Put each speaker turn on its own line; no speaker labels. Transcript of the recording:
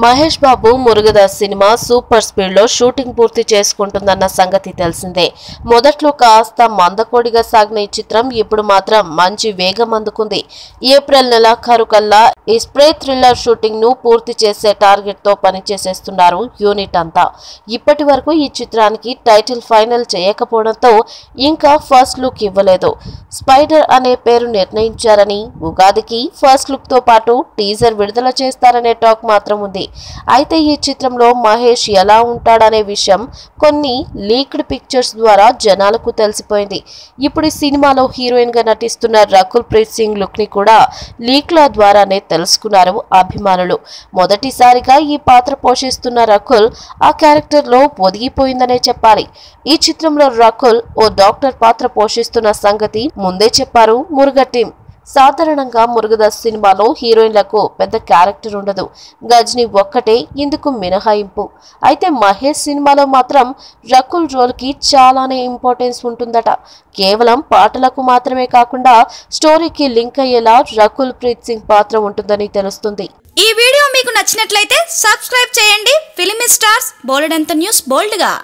Mahesh Babu Murugadoss cinema super speed లో shooting పూర్తి చేసుకుంటుందన్న సంగతి తెలిసిందే. మొదట్లో కాస్త మందకోడిగా సాగిన ఈ చిత్రం ఇప్పుడు మాత్రం మంచి వేగం అందుకుంది. ఏప్రిల్ నెలాఖరు కల్లా ఈ స్ప్రే థ్రిల్లర్ షూటింగ్ ను పూర్తి చేసే టార్గెట్ తో పనిచేసేస్తున్నారు యూనిట్ అంతా. ఇప్పటి వరకు ఈ చిత్రానికి టైటిల్ ఫైనల్ చేయకపోవడంతో ఇంకా ఫస్ట్ లుక్ ఇవ్వలేదు. స్పైడర్ అనే పేరు నిర్ణయించారని, ఉగాదికి ఫస్ట్ లుక్ తో పాటు టీజర్ విడుదల చేస్తారనే టాక్ మాత్రం ఉంది. అయితే ఈ చిత్రంలో మహేష్ ఎలా ఉంటాడనే విషయం కొన్ని లీక్డ్ పిక్చర్స్ ద్వారా జనాలకు తెలిసిపోయింది. ఇప్పుడు ఈ సినిమాలో హీరోయిన్ గా నటిస్తున్న రకుల్ ప్రీత్ సింగ్ లుక్ ని కూడా లీక్ల ద్వారానే తెలుసుకున్నారు అభిమానులు. మొదటిసారిగా ఈ పాత్ర పోషిస్తున్న రకుల్ ఆ క్యారెక్టర్ లో ఒదిగిపోయిందనే చెప్పాలి. ఈ చిత్రంలో రకుల్ ఓ డాక్టర్ పాత్ర పోషిస్తున్న సంగతి ముందే చెప్పారు మురుగ టీం. సాధారణంగా మురుగదాస్ సినిమాలో హీరోయిన్లకు పెద్ద క్యారెక్టర్ ఉండదు. గజని ఒక్కటే ఇందుకు మినహాయింపు. అయితే మహేష్ సినిమాలో మాత్రం రకుల్ రోల్ కి చాలానే ఇంపార్టెన్స్ ఉంటుందట. కేవలం పాటలకు మాత్రమే కాకుండా స్టోరీకి లింక్ అయ్యేలా రకుల్ ప్రీత్ సింగ్ పాత్ర ఉంటుందని తెలుస్తుంది.
ఈ వీడియో మీకు నచ్చినట్లయితే సబ్స్క్రైబ్ చేయండి. ఫిల్మీ స్టార్స్ బోల్డ్ అంత న్యూస్ బోల్డ్ గా.